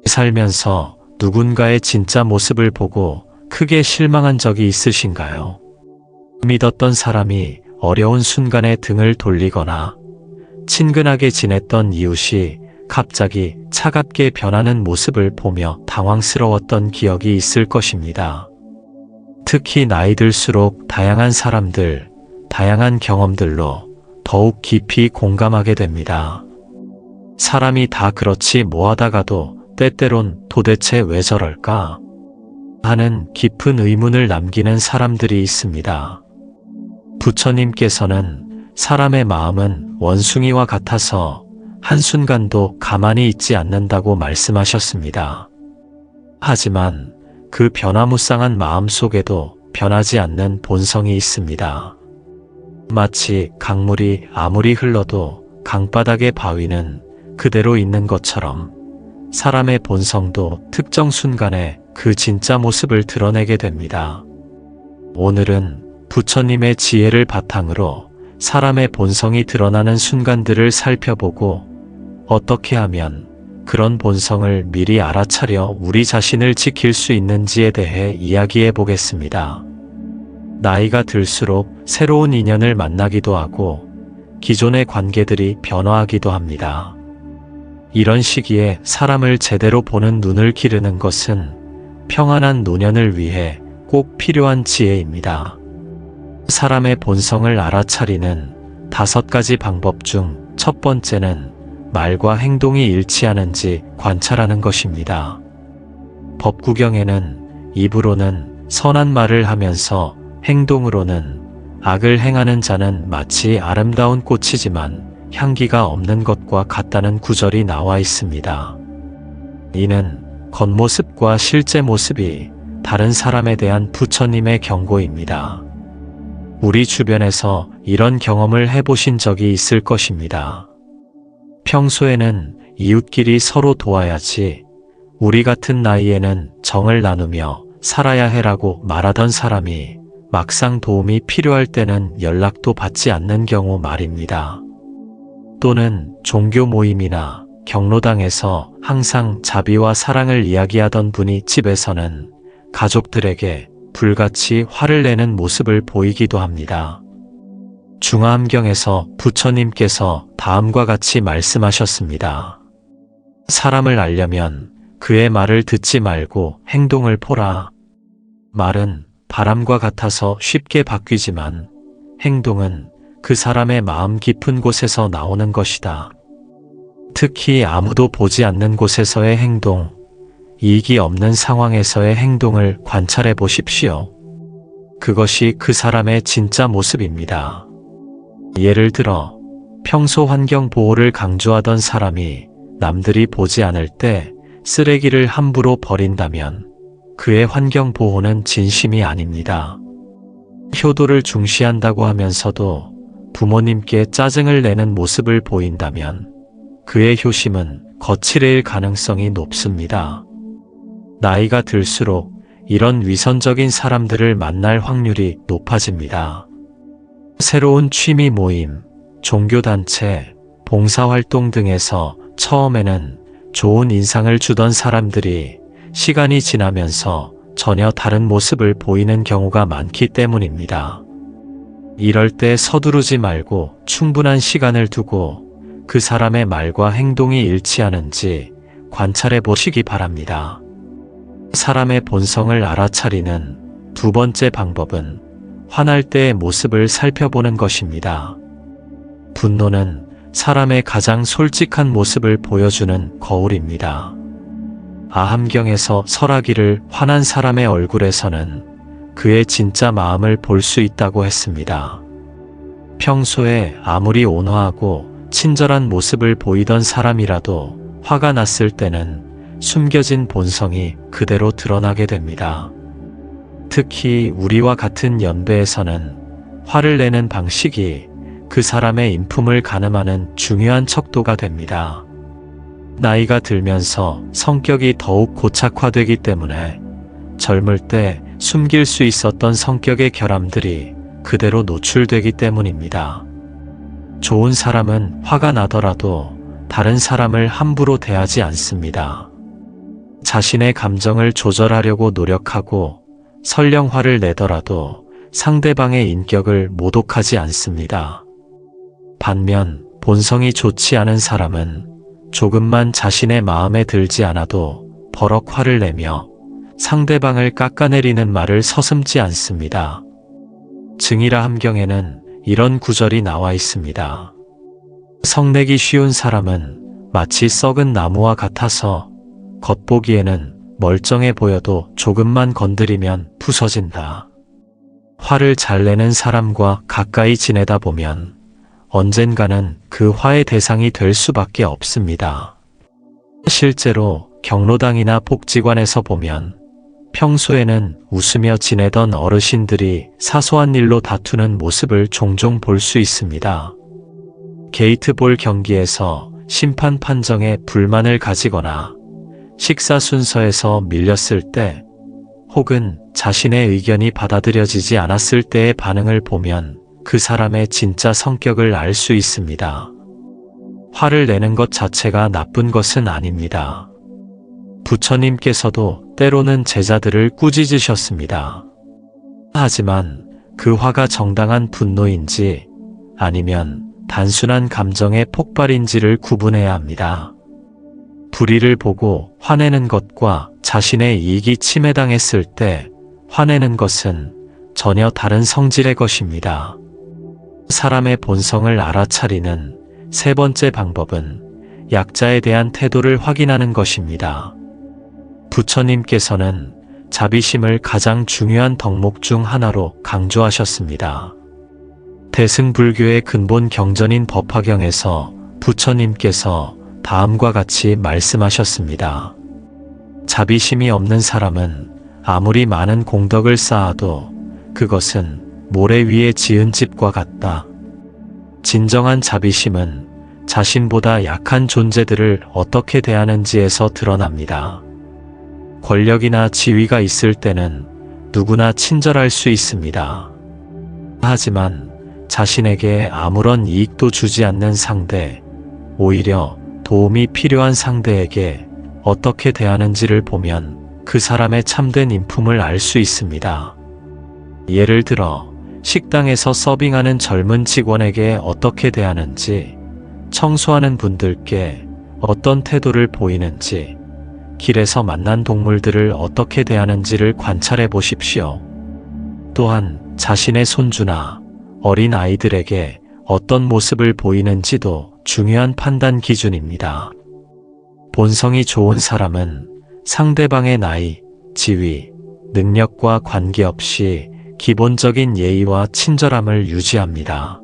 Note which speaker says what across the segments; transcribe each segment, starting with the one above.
Speaker 1: 살면서 누군가의 진짜 모습을 보고 크게 실망한 적이 있으신가요? 믿었던 사람이 어려운 순간에 등을 돌리거나 친근하게 지냈던 이웃이 갑자기 차갑게 변하는 모습을 보며 당황스러웠던 기억이 있을 것입니다. 특히 나이 들수록 다양한 사람들, 다양한 경험들로 더욱 깊이 공감하게 됩니다. 사람이 다 그렇지 뭐하다가도 때때론 도대체 왜 저럴까? 하는 깊은 의문을 남기는 사람들이 있습니다. 부처님께서는 사람의 마음은 원숭이와 같아서 한순간도 가만히 있지 않는다고 말씀하셨습니다. 하지만 그 변화무쌍한 마음 속에도 변하지 않는 본성이 있습니다. 마치 강물이 아무리 흘러도 강바닥의 바위는 그대로 있는 것처럼 사람의 본성도 특정 순간에 그 진짜 모습을 드러내게 됩니다. 오늘은 부처님의 지혜를 바탕으로 사람의 본성이 드러나는 순간들을 살펴보고 어떻게 하면 그런 본성을 미리 알아차려 우리 자신을 지킬 수 있는지에 대해 이야기해 보겠습니다. 나이가 들수록 새로운 인연을 만나기도 하고 기존의 관계들이 변화하기도 합니다. 이런 시기에 사람을 제대로 보는 눈을 기르는 것은 평안한 노년을 위해 꼭 필요한 지혜입니다. 사람의 본성을 알아차리는 5가지 방법 중 첫 번째는 말과 행동이 일치하는지 관찰하는 것입니다. 법구경에는 입으로는 선한 말을 하면서 행동으로는 악을 행하는 자는 마치 아름다운 꽃이지만 향기가 없는 것과 같다는 구절이 나와 있습니다. 이는 겉모습과 실제 모습이 다른 사람에 대한 부처님의 경고입니다. 우리 주변에서 이런 경험을 해보신 적이 있을 것입니다. 평소에는 이웃끼리 서로 도와야지, 우리 같은 나이에는 정을 나누며 살아야 해라고 말하던 사람이 막상 도움이 필요할 때는 연락도 받지 않는 경우 말입니다. 또는 종교 모임이나 경로당에서 항상 자비와 사랑을 이야기하던 분이 집에서는 가족들에게 불같이 화를 내는 모습을 보이기도 합니다. 중화암경에서 부처님께서 다음과 같이 말씀하셨습니다. 사람을 알려면 그의 말을 듣지 말고 행동을 보라. 말은 바람과 같아서 쉽게 바뀌지만 행동은 그 사람의 마음 깊은 곳에서 나오는 것이다. 특히 아무도 보지 않는 곳에서의 행동, 이익이 없는 상황에서의 행동을 관찰해 보십시오. 그것이 그 사람의 진짜 모습입니다. 예를 들어 평소 환경 보호를 강조하던 사람이 남들이 보지 않을 때 쓰레기를 함부로 버린다면 그의 환경 보호는 진심이 아닙니다. 효도를 중시한다고 하면서도 부모님께 짜증을 내는 모습을 보인다면 그의 효심은 거칠해일 가능성이 높습니다. 나이가 들수록 이런 위선적인 사람들을 만날 확률이 높아집니다. 새로운 취미 모임, 종교단체, 봉사활동 등에서 처음에는 좋은 인상을 주던 사람들이 시간이 지나면서 전혀 다른 모습을 보이는 경우가 많기 때문입니다. 이럴 때 서두르지 말고 충분한 시간을 두고 그 사람의 말과 행동이 일치하는지 관찰해 보시기 바랍니다. 사람의 본성을 알아차리는 두 번째 방법은 화날 때의 모습을 살펴보는 것입니다. 분노는 사람의 가장 솔직한 모습을 보여주는 거울입니다. 아함경에서 설하기를 화난 사람의 얼굴에서는 그의 진짜 마음을 볼 수 있다고 했습니다. 평소에 아무리 온화하고 친절한 모습을 보이던 사람이라도 화가 났을 때는 숨겨진 본성이 그대로 드러나게 됩니다. 특히 우리와 같은 연배에서는 화를 내는 방식이 그 사람의 인품을 가늠하는 중요한 척도가 됩니다. 나이가 들면서 성격이 더욱 고착화되기 때문에 젊을 때 숨길 수 있었던 성격의 결함들이 그대로 노출되기 때문입니다. 좋은 사람은 화가 나더라도 다른 사람을 함부로 대하지 않습니다. 자신의 감정을 조절하려고 노력하고 설령 화를 내더라도 상대방의 인격을 모독하지 않습니다. 반면 본성이 좋지 않은 사람은 조금만 자신의 마음에 들지 않아도 버럭 화를 내며 상대방을 깎아내리는 말을 서슴지 않습니다. 증이라 함경에는 이런 구절이 나와 있습니다. 성내기 쉬운 사람은 마치 썩은 나무와 같아서 겉보기에는 멀쩡해 보여도 조금만 건드리면 부서진다. 화를 잘 내는 사람과 가까이 지내다 보면 언젠가는 그 화의 대상이 될 수밖에 없습니다. 실제로 경로당이나 복지관에서 보면 평소에는 웃으며 지내던 어르신들이 사소한 일로 다투는 모습을 종종 볼 수 있습니다. 게이트볼 경기에서 심판 판정에 불만을 가지거나 식사 순서에서 밀렸을 때 혹은 자신의 의견이 받아들여지지 않았을 때의 반응을 보면 그 사람의 진짜 성격을 알 수 있습니다. 화를 내는 것 자체가 나쁜 것은 아닙니다. 부처님께서도 때로는 제자들을 꾸짖으셨습니다. 하지만 그 화가 정당한 분노인지 아니면 단순한 감정의 폭발인지를 구분해야 합니다. 불의를 보고 화내는 것과 자신의 이익이 침해당했을 때 화내는 것은 전혀 다른 성질의 것입니다. 사람의 본성을 알아차리는 세 번째 방법은 약자에 대한 태도를 확인하는 것입니다. 부처님께서는 자비심을 가장 중요한 덕목 중 하나로 강조하셨습니다. 대승불교의 근본 경전인 법화경에서 부처님께서 다음과 같이 말씀하셨습니다. 자비심이 없는 사람은 아무리 많은 공덕을 쌓아도 그것은 모래 위에 지은 집과 같다. 진정한 자비심은 자신보다 약한 존재들을 어떻게 대하는지에서 드러납니다. 권력이나 지위가 있을 때는 누구나 친절할 수 있습니다. 하지만 자신에게 아무런 이익도 주지 않는 상대, 오히려 도움이 필요한 상대에게 어떻게 대하는지를 보면 그 사람의 참된 인품을 알 수 있습니다. 예를 들어 식당에서 서빙하는 젊은 직원에게 어떻게 대하는지, 청소하는 분들께 어떤 태도를 보이는지, 길에서 만난 동물들을 어떻게 대하는지를 관찰해 보십시오. 또한 자신의 손주나 어린 아이들에게 어떤 모습을 보이는지도 중요한 판단 기준입니다. 본성이 좋은 사람은 상대방의 나이, 지위, 능력과 관계없이 기본적인 예의와 친절함을 유지합니다.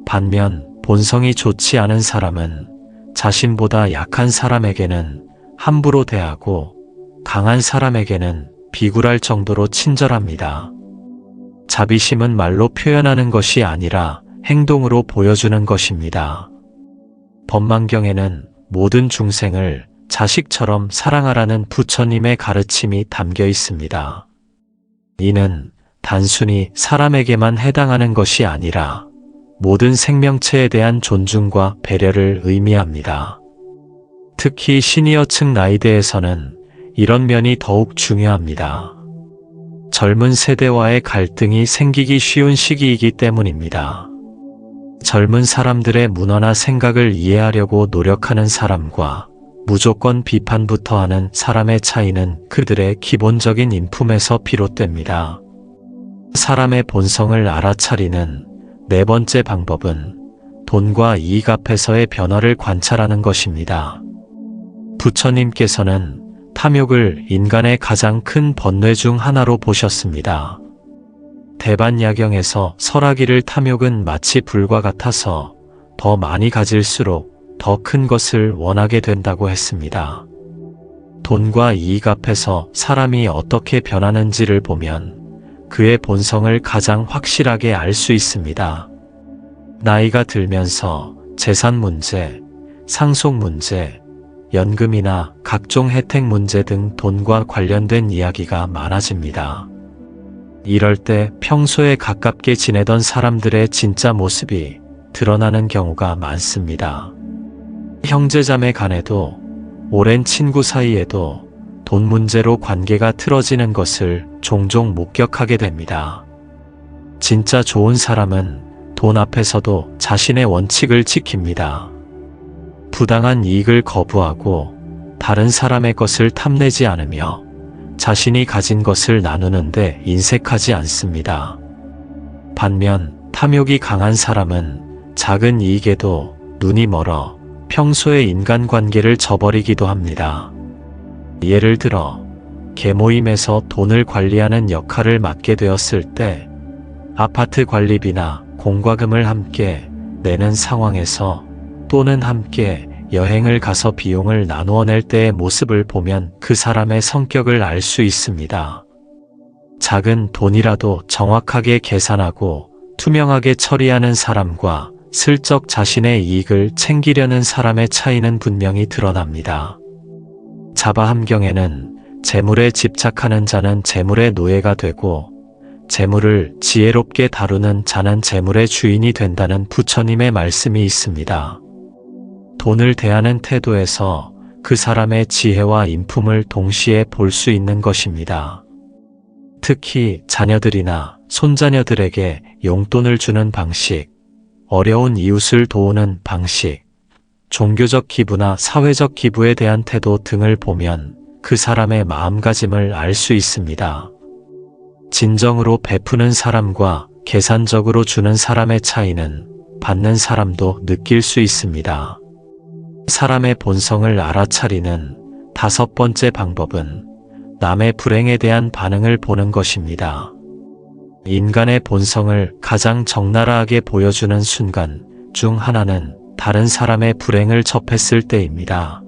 Speaker 1: 반면 본성이 좋지 않은 사람은 자신보다 약한 사람에게는 함부로 대하고 강한 사람에게는 비굴할 정도로 친절합니다. 자비심은 말로 표현하는 것이 아니라 행동으로 보여주는 것입니다. 법망경에는 모든 중생을 자식처럼 사랑하라는 부처님의 가르침이 담겨 있습니다. 이는 단순히 사람에게만 해당하는 것이 아니라 모든 생명체에 대한 존중과 배려를 의미합니다. 특히 시니어층 나이대에서는 이런 면이 더욱 중요합니다. 젊은 세대와의 갈등이 생기기 쉬운 시기이기 때문입니다. 젊은 사람들의 문화나 생각을 이해하려고 노력하는 사람과 무조건 비판부터 하는 사람의 차이는 그들의 기본적인 인품에서 비롯됩니다. 사람의 본성을 알아차리는 네 번째 방법은 돈과 이익 앞에서의 변화를 관찰하는 것입니다. 부처님께서는 탐욕을 인간의 가장 큰 번뇌 중 하나로 보셨습니다. 대반야경에서 설하기를 탐욕은 마치 불과 같아서 더 많이 가질수록 더 큰 것을 원하게 된다고 했습니다. 돈과 이익 앞에서 사람이 어떻게 변하는지를 보면 그의 본성을 가장 확실하게 알 수 있습니다. 나이가 들면서 재산 문제, 상속 문제, 연금이나 각종 혜택 문제 등 돈과 관련된 이야기가 많아집니다. 이럴 때 평소에 가깝게 지내던 사람들의 진짜 모습이 드러나는 경우가 많습니다. 형제자매 간에도 오랜 친구 사이에도 돈 문제로 관계가 틀어지는 것을 종종 목격하게 됩니다. 진짜 좋은 사람은 돈 앞에서도 자신의 원칙을 지킵니다. 부당한 이익을 거부하고 다른 사람의 것을 탐내지 않으며 자신이 가진 것을 나누는데 인색하지 않습니다. 반면 탐욕이 강한 사람은 작은 이익에도 눈이 멀어 평소에 인간관계를 저버리기도 합니다. 예를 들어 개모임에서 돈을 관리하는 역할을 맡게 되었을 때 아파트 관리비나 공과금을 함께 내는 상황에서 또는 함께 여행을 가서 비용을 나누어 낼 때의 모습을 보면 그 사람의 성격을 알 수 있습니다. 작은 돈이라도 정확하게 계산하고 투명하게 처리하는 사람과 슬쩍 자신의 이익을 챙기려는 사람의 차이는 분명히 드러납니다. 자바함경에는 재물에 집착하는 자는 재물의 노예가 되고 재물을 지혜롭게 다루는 자는 재물의 주인이 된다는 부처님의 말씀이 있습니다. 돈을 대하는 태도에서 그 사람의 지혜와 인품을 동시에 볼 수 있는 것입니다. 특히 자녀들이나 손자녀들에게 용돈을 주는 방식, 어려운 이웃을 도우는 방식, 종교적 기부나 사회적 기부에 대한 태도 등을 보면 그 사람의 마음가짐을 알 수 있습니다. 진정으로 베푸는 사람과 계산적으로 주는 사람의 차이는 받는 사람도 느낄 수 있습니다. 사람의 본성을 알아차리는 5번째 방법은 남의 불행에 대한 반응을 보는 것입니다. 인간의 본성을 가장 적나라하게 보여주는 순간 중 하나는 다른 사람의 불행을 접했을 때입니다.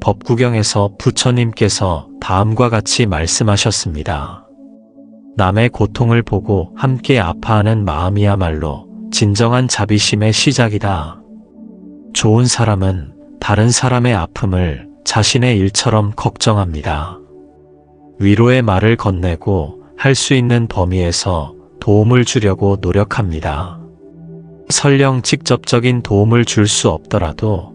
Speaker 1: 법구경에서 부처님께서 다음과 같이 말씀하셨습니다. 남의 고통을 보고 함께 아파하는 마음이야말로 진정한 자비심의 시작이다. 좋은 사람은 다른 사람의 아픔을 자신의 일처럼 걱정합니다. 위로의 말을 건네고 할 수 있는 범위에서 도움을 주려고 노력합니다. 설령 직접적인 도움을 줄 수 없더라도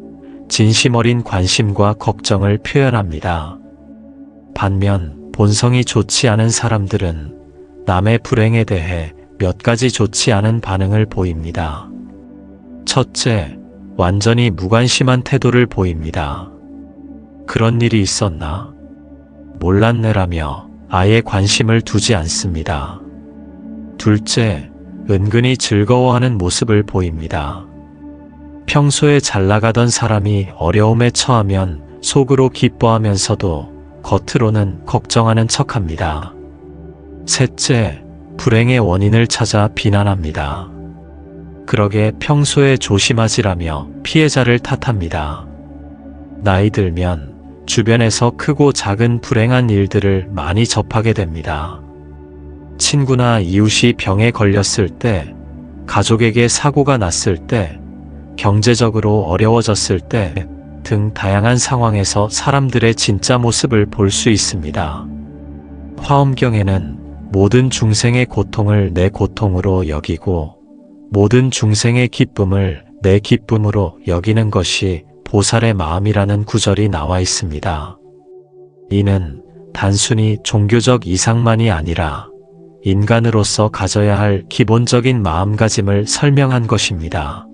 Speaker 1: 진심 어린 관심과 걱정을 표현합니다. 반면 본성이 좋지 않은 사람들은 남의 불행에 대해 몇 가지 좋지 않은 반응을 보입니다. 첫째, 완전히 무관심한 태도를 보입니다. 그런 일이 있었나? 몰랐네라며 아예 관심을 두지 않습니다. 둘째, 은근히 즐거워하는 모습을 보입니다. 평소에 잘 나가던 사람이 어려움에 처하면 속으로 기뻐하면서도 겉으로는 걱정하는 척합니다. 셋째, 불행의 원인을 찾아 비난합니다. 그러게 평소에 조심하지라며 피해자를 탓합니다. 나이 들면 주변에서 크고 작은 불행한 일들을 많이 접하게 됩니다. 친구나 이웃이 병에 걸렸을 때, 가족에게 사고가 났을 때, 경제적으로 어려워졌을 때 등 다양한 상황에서 사람들의 진짜 모습을 볼 수 있습니다. 화엄경에는 모든 중생의 고통을 내 고통으로 여기고 모든 중생의 기쁨을 내 기쁨으로 여기는 것이 보살의 마음이라는 구절이 나와 있습니다. 이는 단순히 종교적 이상만이 아니라 인간으로서 가져야 할 기본적인 마음가짐을 설명한 것입니다.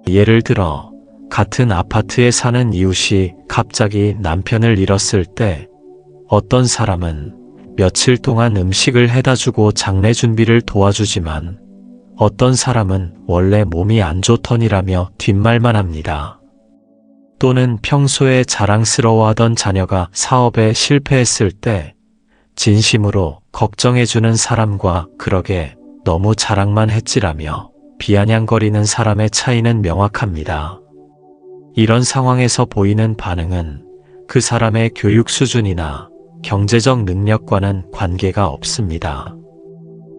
Speaker 1: 예를 들어 같은 아파트에 사는 이웃이 갑자기 남편을 잃었을 때 어떤 사람은 며칠 동안 음식을 해다주고 장례 준비를 도와주지만 어떤 사람은 원래 몸이 안 좋더니라며 뒷말만 합니다. 또는 평소에 자랑스러워하던 자녀가 사업에 실패했을 때 진심으로 걱정해주는 사람과 그러게 너무 자랑만 했지라며 비아냥거리는 사람의 차이는 명확합니다. 이런 상황에서 보이는 반응은 그 사람의 교육 수준이나 경제적 능력과는 관계가 없습니다.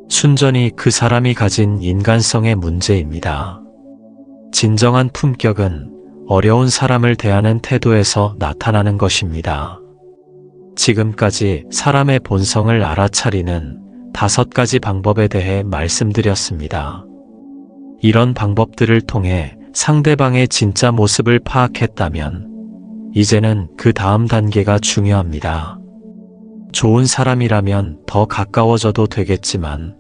Speaker 1: 순전히 그 사람이 가진 인간성의 문제입니다. 진정한 품격은 어려운 사람을 대하는 태도에서 나타나는 것입니다. 지금까지 사람의 본성을 알아차리는 5가지 방법에 대해 말씀드렸습니다. 이런 방법들을 통해 상대방의 진짜 모습을 파악했다면 이제는 그 다음 단계가 중요합니다. 좋은 사람이라면 더 가까워져도 되겠지만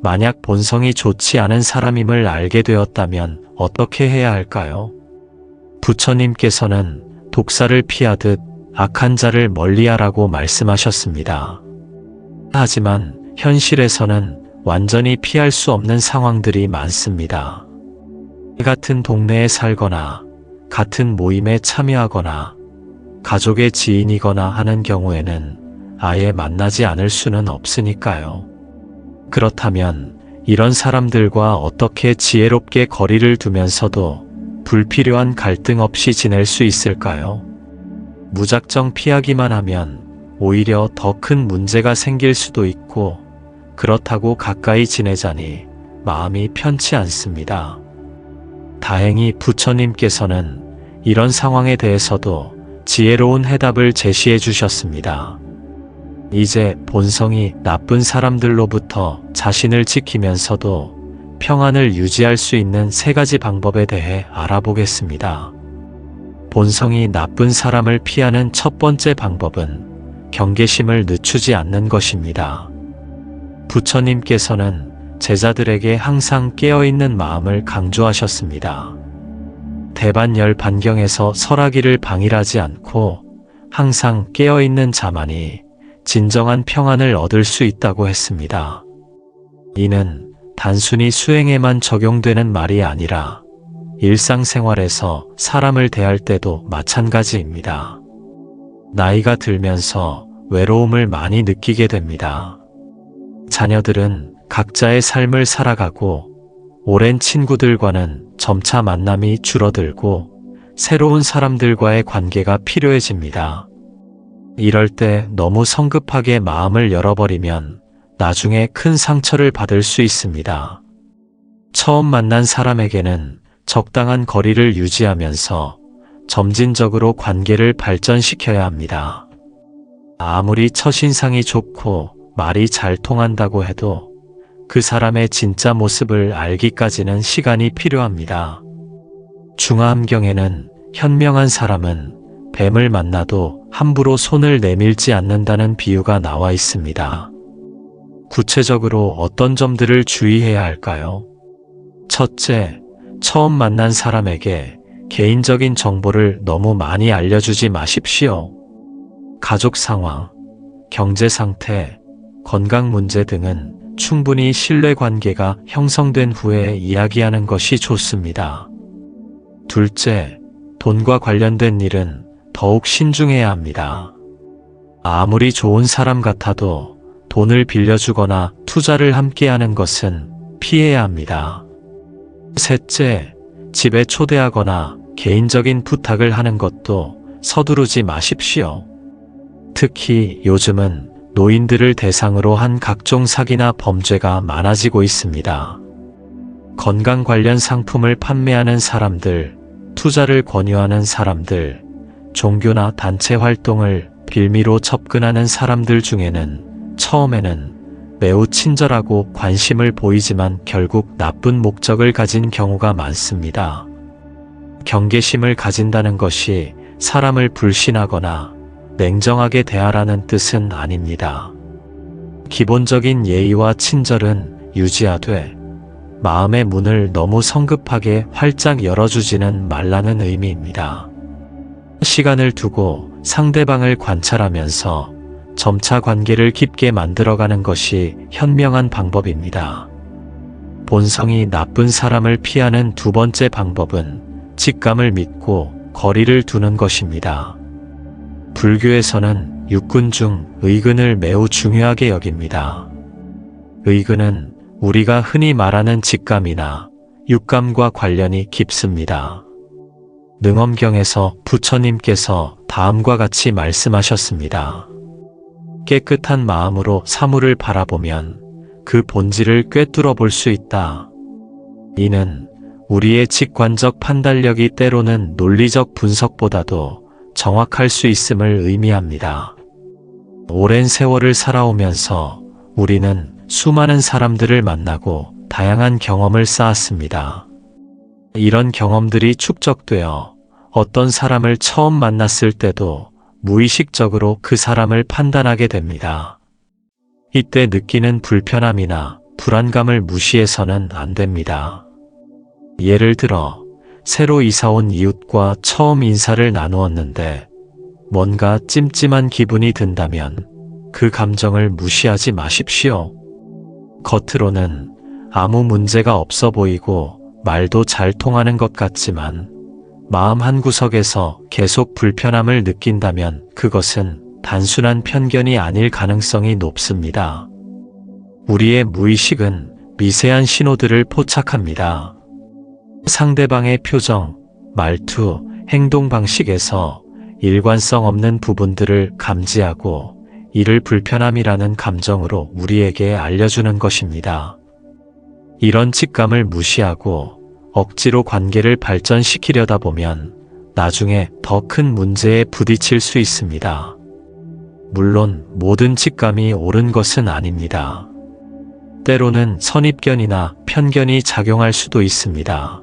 Speaker 1: 만약 본성이 좋지 않은 사람임을 알게 되었다면 어떻게 해야 할까요? 부처님께서는 독사를 피하듯 악한 자를 멀리하라고 말씀하셨습니다. 하지만 현실에서는 완전히 피할 수 없는 상황들이 많습니다. 같은 동네에 살거나 같은 모임에 참여하거나 가족의 지인이거나 하는 경우에는 아예 만나지 않을 수는 없으니까요. 그렇다면 이런 사람들과 어떻게 지혜롭게 거리를 두면서도 불필요한 갈등 없이 지낼 수 있을까요? 무작정 피하기만 하면 오히려 더 큰 문제가 생길 수도 있고 그렇다고 가까이 지내자니 마음이 편치 않습니다. 다행히 부처님께서는 이런 상황에 대해서도 지혜로운 해답을 제시해 주셨습니다. 이제 본성이 나쁜 사람들로부터 자신을 지키면서도 평안을 유지할 수 있는 3가지 방법에 대해 알아보겠습니다. 본성이 나쁜 사람을 피하는 첫 번째 방법은 경계심을 늦추지 않는 것입니다. 부처님께서는 제자들에게 항상 깨어있는 마음을 강조하셨습니다. 대반 반경에서 설하기를 방일하지 않고 항상 깨어있는 자만이 진정한 평안을 얻을 수 있다고 했습니다. 이는 단순히 수행에만 적용되는 말이 아니라 일상생활에서 사람을 대할 때도 마찬가지입니다. 나이가 들면서 외로움을 많이 느끼게 됩니다. 자녀들은 각자의 삶을 살아가고 오랜 친구들과는 점차 만남이 줄어들고 새로운 사람들과의 관계가 필요해집니다. 이럴 때 너무 성급하게 마음을 열어버리면 나중에 큰 상처를 받을 수 있습니다. 처음 만난 사람에게는 적당한 거리를 유지하면서 점진적으로 관계를 발전시켜야 합니다. 아무리 첫인상이 좋고 말이 잘 통한다고 해도 그 사람의 진짜 모습을 알기까지는 시간이 필요합니다. 중화함경에는 현명한 사람은 뱀을 만나도 함부로 손을 내밀지 않는다는 비유가 나와 있습니다. 구체적으로 어떤 점들을 주의해야 할까요? 첫째, 처음 만난 사람에게 개인적인 정보를 너무 많이 알려주지 마십시오. 가족 상황, 경제 상태, 건강 문제 등은 충분히 신뢰관계가 형성된 후에 이야기하는 것이 좋습니다. 둘째, 돈과 관련된 일은 더욱 신중해야 합니다. 아무리 좋은 사람 같아도 돈을 빌려주거나 투자를 함께하는 것은 피해야 합니다. 셋째, 집에 초대하거나 개인적인 부탁을 하는 것도 서두르지 마십시오. 특히 요즘은 노인들을 대상으로 한 각종 사기나 범죄가 많아지고 있습니다. 건강 관련 상품을 판매하는 사람들, 투자를 권유하는 사람들, 종교나 단체 활동을 빌미로 접근하는 사람들 중에는 처음에는 매우 친절하고 관심을 보이지만 결국 나쁜 목적을 가진 경우가 많습니다. 경계심을 가진다는 것이 사람을 불신하거나 냉정하게 대하라는 뜻은 아닙니다. 기본적인 예의와 친절은 유지하되 마음의 문을 너무 성급하게 활짝 열어주지는 말라는 의미입니다. 시간을 두고 상대방을 관찰하면서 점차 관계를 깊게 만들어가는 것이 현명한 방법입니다. 본성이 나쁜 사람을 피하는 두 번째 방법은 직감을 믿고 거리를 두는 것입니다. 불교에서는 육근 중 의근을 매우 중요하게 여깁니다. 의근은 우리가 흔히 말하는 직감이나 육감과 관련이 깊습니다. 능엄경에서 부처님께서 다음과 같이 말씀하셨습니다. 깨끗한 마음으로 사물을 바라보면 그 본질을 꿰뚫어 볼 수 있다. 이는 우리의 직관적 판단력이 때로는 논리적 분석보다도 정확할 수 있음을 의미합니다. 오랜 세월을 살아오면서 우리는 수많은 사람들을 만나고 다양한 경험을 쌓았습니다. 이런 경험들이 축적되어 어떤 사람을 처음 만났을 때도 무의식적으로 그 사람을 판단하게 됩니다. 이때 느끼는 불편함이나 불안감을 무시해서는 안 됩니다. 예를 들어 새로 이사온 이웃과 처음 인사를 나누었는데 뭔가 찜찜한 기분이 든다면 그 감정을 무시하지 마십시오. 겉으로는 아무 문제가 없어 보이고 말도 잘 통하는 것 같지만 마음 한구석에서 계속 불편함을 느낀다면 그것은 단순한 편견이 아닐 가능성이 높습니다. 우리의 무의식은 미세한 신호들을 포착합니다. 상대방의 표정, 말투, 행동 방식에서 일관성 없는 부분들을 감지하고 이를 불편함이라는 감정으로 우리에게 알려주는 것입니다. 이런 직감을 무시하고 억지로 관계를 발전시키려다 보면 나중에 더 큰 문제에 부딪힐 수 있습니다. 물론 모든 직감이 옳은 것은 아닙니다. 때로는 선입견이나 편견이 작용할 수도 있습니다.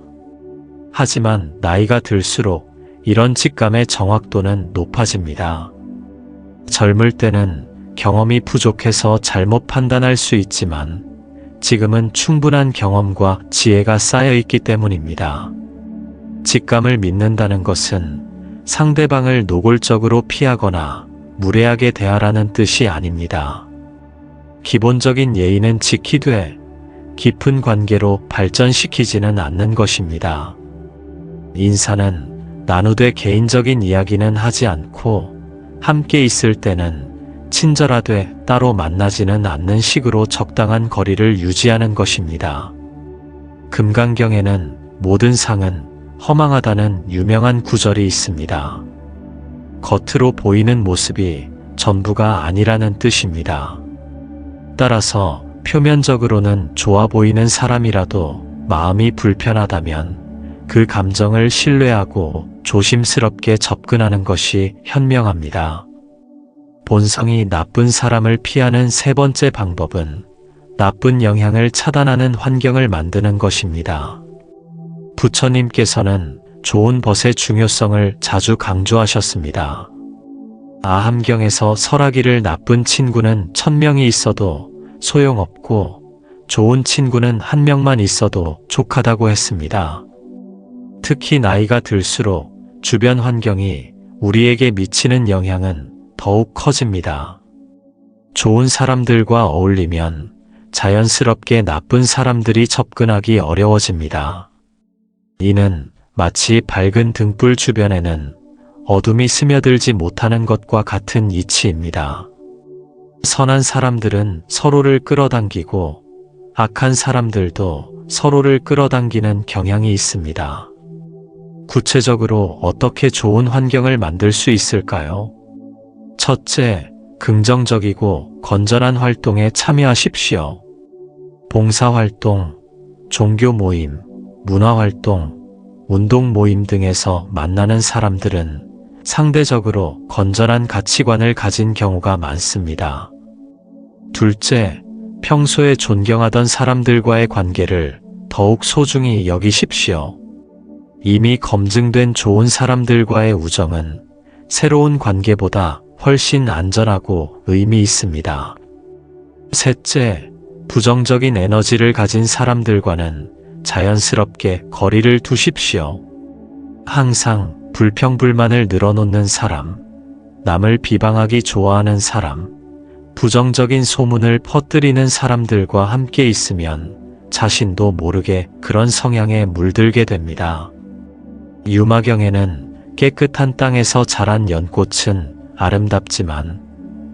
Speaker 1: 하지만 나이가 들수록 이런 직감의 정확도는 높아집니다. 젊을 때는 경험이 부족해서 잘못 판단할 수 있지만 지금은 충분한 경험과 지혜가 쌓여 있기 때문입니다. 직감을 믿는다는 것은 상대방을 노골적으로 피하거나 무례하게 대하라는 뜻이 아닙니다. 기본적인 예의는 지키되 깊은 관계로 발전시키지는 않는 것입니다. 인사는 나누되 개인적인 이야기는 하지 않고 함께 있을 때는 친절하되 따로 만나지는 않는 식으로 적당한 거리를 유지하는 것입니다. 금강경에는 모든 상은 허망하다는 유명한 구절이 있습니다. 겉으로 보이는 모습이 전부가 아니라는 뜻입니다. 따라서 표면적으로는 좋아 보이는 사람이라도 마음이 불편하다면 그 감정을 신뢰하고 조심스럽게 접근하는 것이 현명합니다. 본성이 나쁜 사람을 피하는 세 번째 방법은 나쁜 영향을 차단하는 환경을 만드는 것입니다. 부처님께서는 좋은 벗의 중요성을 자주 강조하셨습니다. 아함경에서 설하기를 나쁜 친구는 1000명이 있어도 소용없고 좋은 친구는 1명만 있어도 족하다고 했습니다. 특히 나이가 들수록 주변 환경이 우리에게 미치는 영향은 더욱 커집니다. 좋은 사람들과 어울리면 자연스럽게 나쁜 사람들이 접근하기 어려워집니다. 이는 마치 밝은 등불 주변에는 어둠이 스며들지 못하는 것과 같은 이치입니다. 선한 사람들은 서로를 끌어당기고 악한 사람들도 서로를 끌어당기는 경향이 있습니다. 구체적으로 어떻게 좋은 환경을 만들 수 있을까요? 첫째, 긍정적이고 건전한 활동에 참여하십시오. 봉사활동, 종교 모임, 문화활동, 운동 모임 등에서 만나는 사람들은 상대적으로 건전한 가치관을 가진 경우가 많습니다. 둘째, 평소에 존경하던 사람들과의 관계를 더욱 소중히 여기십시오. 이미 검증된 좋은 사람들과의 우정은 새로운 관계보다 훨씬 안전하고 의미 있습니다. 셋째, 부정적인 에너지를 가진 사람들과는 자연스럽게 거리를 두십시오. 항상 불평불만을 늘어놓는 사람, 남을 비방하기 좋아하는 사람, 부정적인 소문을 퍼뜨리는 사람들과 함께 있으면 자신도 모르게 그런 성향에 물들게 됩니다. 유마경에는 깨끗한 땅에서 자란 연꽃은 아름답지만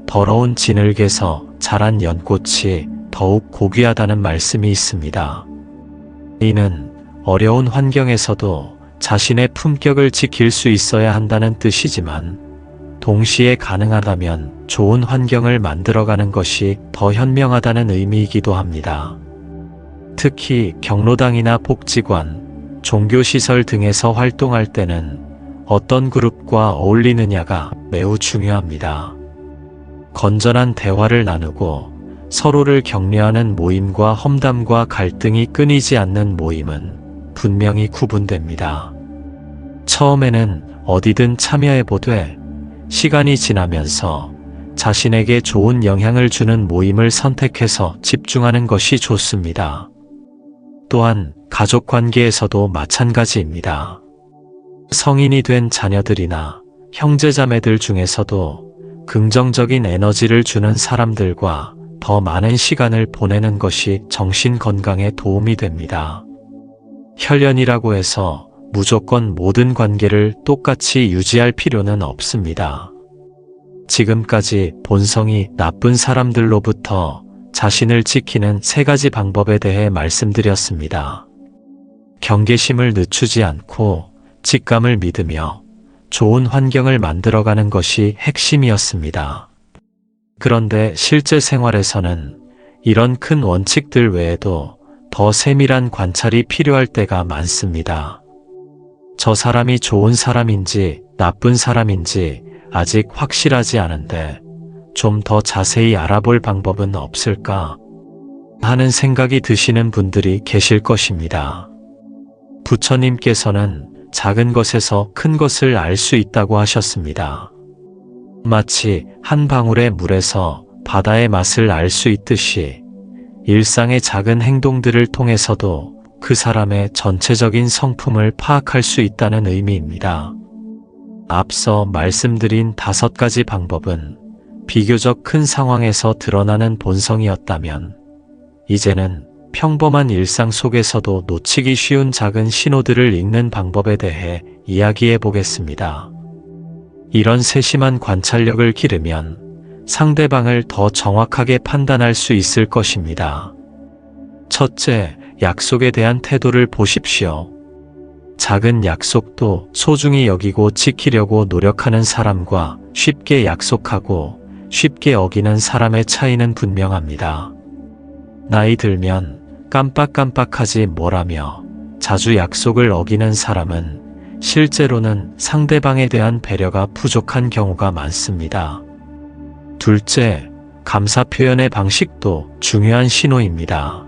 Speaker 1: 더러운 진흙에서 자란 연꽃이 더욱 고귀하다는 말씀이 있습니다. 이는 어려운 환경에서도 자신의 품격을 지킬 수 있어야 한다는 뜻이지만 동시에 가능하다면 좋은 환경을 만들어가는 것이 더 현명하다는 의미이기도 합니다. 특히 경로당이나 복지관, 종교시설 등에서 활동할 때는 어떤 그룹과 어울리느냐가 매우 중요합니다. 건전한 대화를 나누고 서로를 격려하는 모임과 험담과 갈등이 끊이지 않는 모임은 분명히 구분됩니다. 처음에는 어디든 참여해보되 시간이 지나면서 자신에게 좋은 영향을 주는 모임을 선택해서 집중하는 것이 좋습니다. 또한 가족 관계에서도 마찬가지입니다. 성인이 된 자녀들이나 형제자매들 중에서도 긍정적인 에너지를 주는 사람들과 더 많은 시간을 보내는 것이 정신 건강에 도움이 됩니다. 혈연이라고 해서 무조건 모든 관계를 똑같이 유지할 필요는 없습니다. 지금까지 본성이 나쁜 사람들로부터 자신을 지키는 3가지 방법에 대해 말씀드렸습니다. 경계심을 늦추지 않고 직감을 믿으며 좋은 환경을 만들어가는 것이 핵심이었습니다. 그런데 실제 생활에서는 이런 큰 원칙들 외에도 더 세밀한 관찰이 필요할 때가 많습니다. 저 사람이 좋은 사람인지 나쁜 사람인지 아직 확실하지 않은데 좀 더 자세히 알아볼 방법은 없을까 하는 생각이 드시는 분들이 계실 것입니다. 부처님께서는 작은 것에서 큰 것을 알 수 있다고 하셨습니다. 마치 한 방울의 물에서 바다의 맛을 알 수 있듯이 일상의 작은 행동들을 통해서도 그 사람의 전체적인 성품을 파악할 수 있다는 의미입니다. 앞서 말씀드린 5가지 방법은 비교적 큰 상황에서 드러나는 본성이었다면 이제는 평범한 일상 속에서도 놓치기 쉬운 작은 신호들을 읽는 방법에 대해 이야기해 보겠습니다. 이런 세심한 관찰력을 기르면 상대방을 더 정확하게 판단할 수 있을 것입니다. 첫째, 약속에 대한 태도를 보십시오. 작은 약속도 소중히 여기고 지키려고 노력하는 사람과 쉽게 약속하고 쉽게 어기는 사람의 차이는 분명합니다. 나이 들면 깜빡깜빡하지 뭐라며 자주 약속을 어기는 사람은 실제로는 상대방에 대한 배려가 부족한 경우가 많습니다. 둘째, 감사 표현의 방식도 중요한 신호입니다.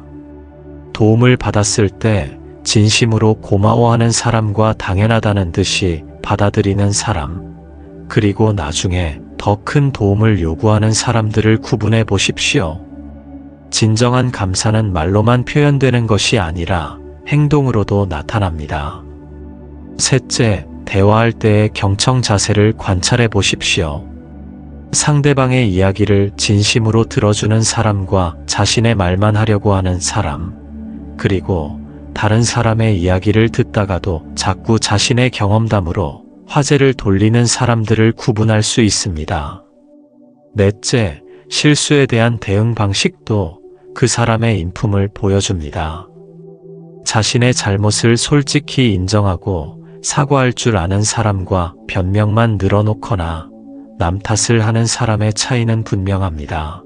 Speaker 1: 도움을 받았을 때 진심으로 고마워하는 사람과 당연하다는 듯이 받아들이는 사람, 그리고 나중에 더 큰 도움을 요구하는 사람들을 구분해 보십시오. 진정한 감사는 말로만 표현되는 것이 아니라 행동으로도 나타납니다. 셋째, 대화할 때의 경청 자세를 관찰해 보십시오. 상대방의 이야기를 진심으로 들어주는 사람과 자신의 말만 하려고 하는 사람, 그리고 다른 사람의 이야기를 듣다가도 자꾸 자신의 경험담으로 화제를 돌리는 사람들을 구분할 수 있습니다. 넷째, 실수에 대한 대응 방식도 그 사람의 인품을 보여줍니다. 자신의 잘못을 솔직히 인정하고 사과할 줄 아는 사람과 변명만 늘어놓거나 남 탓을 하는 사람의 차이는 분명합니다.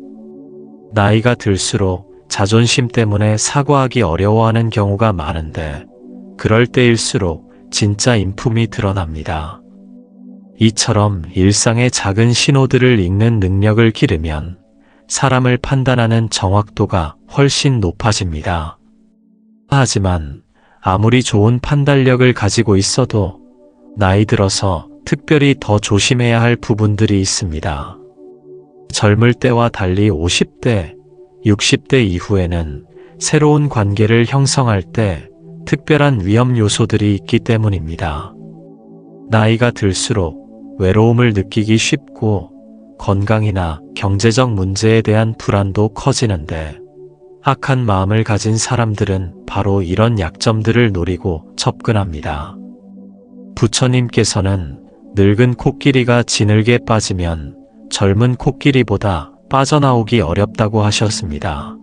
Speaker 1: 나이가 들수록 자존심 때문에 사과하기 어려워하는 경우가 많은데 그럴 때일수록 진짜 인품이 드러납니다. 이처럼 일상의 작은 신호들을 읽는 능력을 기르면 사람을 판단하는 정확도가 훨씬 높아집니다. 하지만 아무리 좋은 판단력을 가지고 있어도 나이 들어서 특별히 더 조심해야 할 부분들이 있습니다. 젊을 때와 달리 50대, 60대 이후에는 새로운 관계를 형성할 때 특별한 위험 요소들이 있기 때문입니다. 나이가 들수록 외로움을 느끼기 쉽고 건강이나 경제적 문제에 대한 불안도 커지는데 악한 마음을 가진 사람들은 바로 이런 약점들을 노리고 접근합니다. 부처님께서는 늙은 코끼리가 진흙에 빠지면 젊은 코끼리보다 빠져나오기 어렵다고 하셨습니다.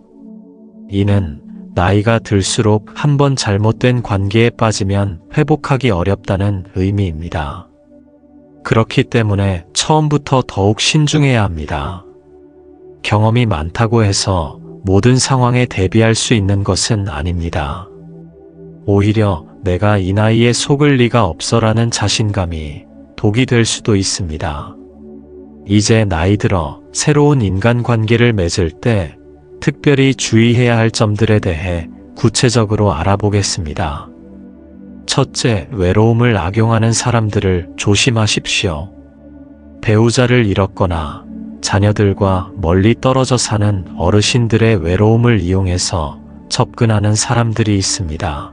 Speaker 1: 이는 나이가 들수록 한번 잘못된 관계에 빠지면 회복하기 어렵다는 의미입니다. 그렇기 때문에 처음부터 더욱 신중해야 합니다. 경험이 많다고 해서 모든 상황에 대비할 수 있는 것은 아닙니다. 오히려 내가 이 나이에 속을 리가 없어라는 자신감이 독이 될 수도 있습니다. 이제 나이 들어 새로운 인간관계를 맺을 때 특별히 주의해야 할 점들에 대해 구체적으로 알아보겠습니다. 첫째, 외로움을 악용하는 사람들을 조심하십시오. 배우자를 잃었거나 자녀들과 멀리 떨어져 사는 어르신들의 외로움을 이용해서 접근하는 사람들이 있습니다.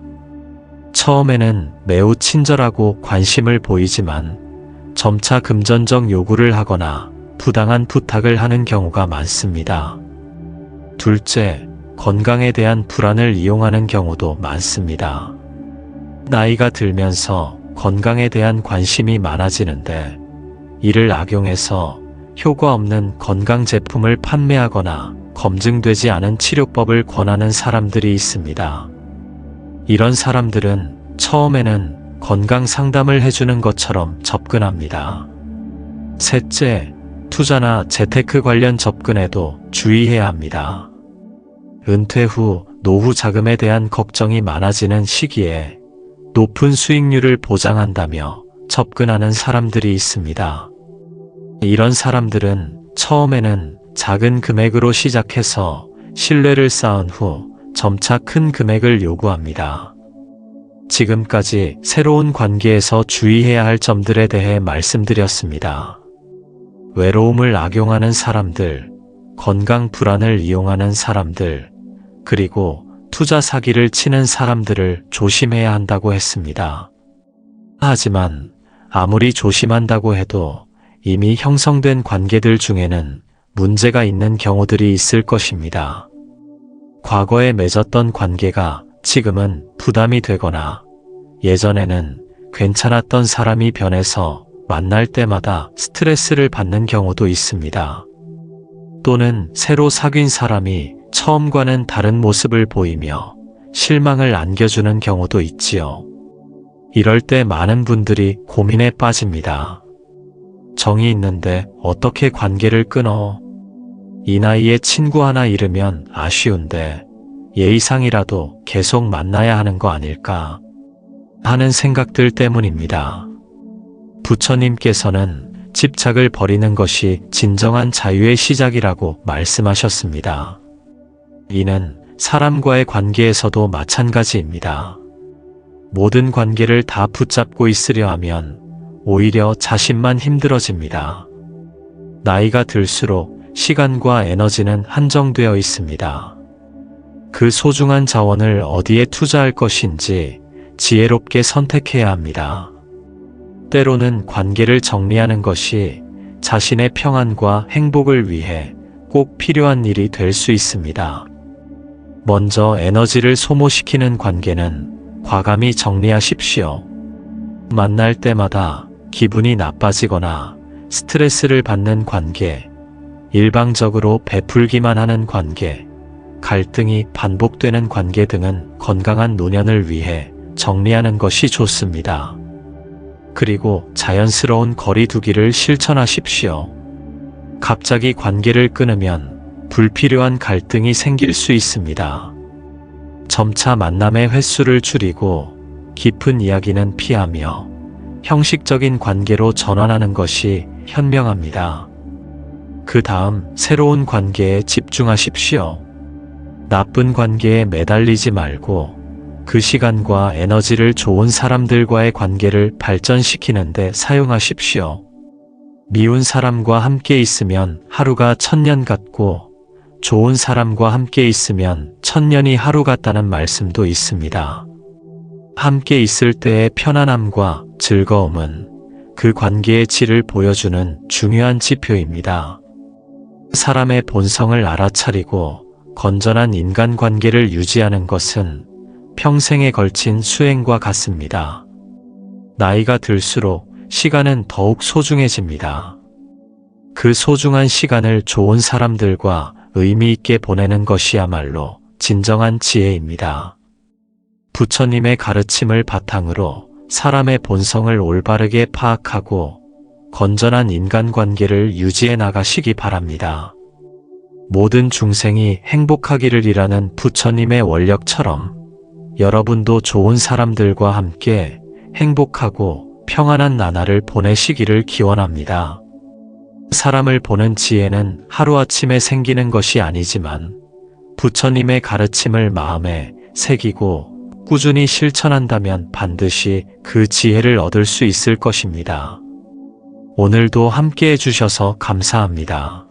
Speaker 1: 처음에는 매우 친절하고 관심을 보이지만 점차 금전적 요구를 하거나 부당한 부탁을 하는 경우가 많습니다. 둘째, 건강에 대한 불안을 이용하는 경우도 많습니다. 나이가 들면서 건강에 대한 관심이 많아지는데 이를 악용해서 효과 없는 건강 제품을 판매하거나 검증되지 않은 치료법을 권하는 사람들이 있습니다. 이런 사람들은 처음에는 건강 상담을 해주는 것처럼 접근합니다. 셋째, 투자나 재테크 관련 접근에도 주의해야 합니다. 은퇴 후 노후 자금에 대한 걱정이 많아지는 시기에 높은 수익률을 보장한다며 접근하는 사람들이 있습니다. 이런 사람들은 처음에는 작은 금액으로 시작해서 신뢰를 쌓은 후 점차 큰 금액을 요구합니다. 지금까지 새로운 관계에서 주의해야 할 점들에 대해 말씀드렸습니다. 외로움을 악용하는 사람들, 건강 불안을 이용하는 사람들, 그리고 투자 사기를 치는 사람들을 조심해야 한다고 했습니다. 하지만 아무리 조심한다고 해도 이미 형성된 관계들 중에는 문제가 있는 경우들이 있을 것입니다. 과거에 맺었던 관계가 지금은 부담이 되거나 예전에는 괜찮았던 사람이 변해서 만날 때마다 스트레스를 받는 경우도 있습니다. 또는 새로 사귄 사람이 처음과는 다른 모습을 보이며 실망을 안겨주는 경우도 있지요. 이럴 때 많은 분들이 고민에 빠집니다. 정이 있는데 어떻게 관계를 끊어? 이 나이에 친구 하나 잃으면 아쉬운데 예의상이라도 계속 만나야 하는 거 아닐까 하는 생각들 때문입니다. 부처님께서는 집착을 버리는 것이 진정한 자유의 시작이라고 말씀하셨습니다. 이는 사람과의 관계에서도 마찬가지입니다. 모든 관계를 다 붙잡고 있으려 하면 오히려 자신만 힘들어집니다. 나이가 들수록 시간과 에너지는 한정되어 있습니다. 그 소중한 자원을 어디에 투자할 것인지 지혜롭게 선택해야 합니다. 때로는 관계를 정리하는 것이 자신의 평안과 행복을 위해 꼭 필요한 일이 될 수 있습니다. 먼저 에너지를 소모시키는 관계는 과감히 정리하십시오. 만날 때마다 기분이 나빠지거나 스트레스를 받는 관계, 일방적으로 베풀기만 하는 관계, 갈등이 반복되는 관계 등은 건강한 노년을 위해 정리하는 것이 좋습니다. 그리고 자연스러운 거리 두기를 실천하십시오. 갑자기 관계를 끊으면 불필요한 갈등이 생길 수 있습니다. 점차 만남의 횟수를 줄이고 깊은 이야기는 피하며 형식적인 관계로 전환하는 것이 현명합니다. 그 다음 새로운 관계에 집중하십시오. 나쁜 관계에 매달리지 말고 그 시간과 에너지를 좋은 사람들과의 관계를 발전시키는 데 사용하십시오. 미운 사람과 함께 있으면 하루가 천년 같고 좋은 사람과 함께 있으면 천년이 하루 같다는 말씀도 있습니다. 함께 있을 때의 편안함과 즐거움은 그 관계의 질을 보여주는 중요한 지표입니다. 사람의 본성을 알아차리고 건전한 인간관계를 유지하는 것은 평생에 걸친 수행과 같습니다. 나이가 들수록 시간은 더욱 소중해집니다. 그 소중한 시간을 좋은 사람들과 의미 있게 보내는 것이야말로 진정한 지혜입니다. 부처님의 가르침을 바탕으로 사람의 본성을 올바르게 파악하고 건전한 인간관계를 유지해 나가시기 바랍니다. 모든 중생이 행복하기를이라는 부처님의 원력처럼 여러분도 좋은 사람들과 함께 행복하고 평안한 나날을 보내시기를 기원합니다. 사람을 보는 지혜는 하루아침에 생기는 것이 아니지만 부처님의 가르침을 마음에 새기고 꾸준히 실천한다면 반드시 그 지혜를 얻을 수 있을 것입니다. 오늘도 함께 해주셔서 감사합니다.